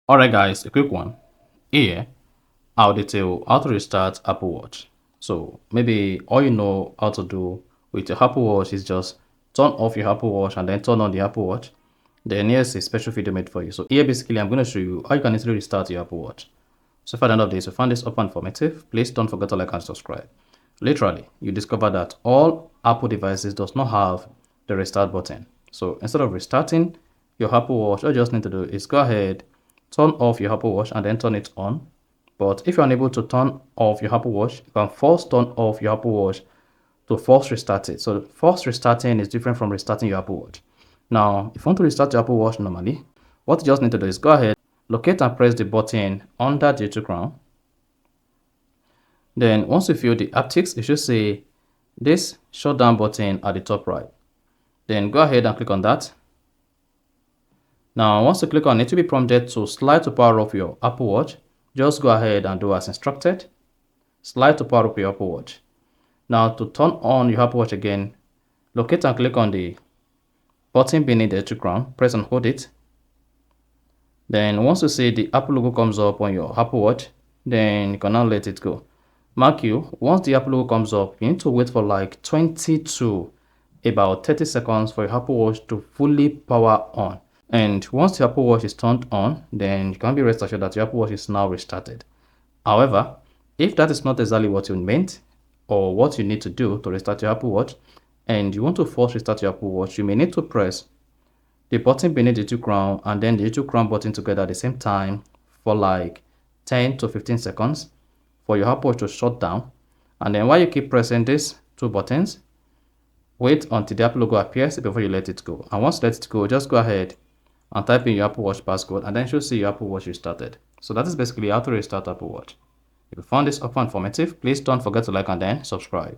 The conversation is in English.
Alright guys, a quick one. Here, I'll detail how to restart Apple Watch. So maybe all you know how to do with your Apple Watch is just turn off your Apple Watch and then turn on the Apple Watch. Then here's a special video made for you. So here basically I'm going to show you how you can easily restart your Apple Watch. So for the end of this, if you find this open informative, please don't forget to like and subscribe. Literally, you discover that all Apple devices does not have the restart button. So instead of restarting your Apple Watch, all you just need to do is go ahead, turn off your Apple Watch and then turn it on. But if you're unable to turn off your Apple Watch, you can first turn off your Apple Watch to force restart it. So force restarting is different from restarting your Apple Watch. Now, if you want to restart your Apple Watch normally, what you just need to do is go ahead, locate and press the button under the YouTube crown. Then once you feel the haptics, you should see this shutdown button at the top right. Then go ahead and click on that. Now, once you click on it, you'll be prompted to slide to power off your Apple Watch. Just go ahead and do as instructed. Slide to power up your Apple Watch. Now, to turn on your Apple Watch again, locate and click on the button beneath the electric crown. Press and hold it. Then once you see the Apple logo comes up on your Apple Watch, then you can now let it go. Mark you, once the Apple logo comes up, you need to wait for like 20 to about 30 seconds for your Apple Watch to fully power on. And once the Apple Watch is turned on, then you can be rest assured that your Apple Watch is now restarted. However, if that is not exactly what you meant or what you need to do to restart your Apple Watch, and you want to force restart your Apple Watch, you may need to press the button beneath the two crown and then the two crown button together at the same time for like 10 to 15 seconds for your Apple Watch to shut down. And then while you keep pressing these two buttons, wait until the Apple logo appears before you let it go. And once you let it go, just go ahead and type in your Apple Watch passcode, and then you'll see your Apple Watch restarted. So that is basically how to restart Apple Watch. If you found this offer informative, please don't forget to like and then subscribe.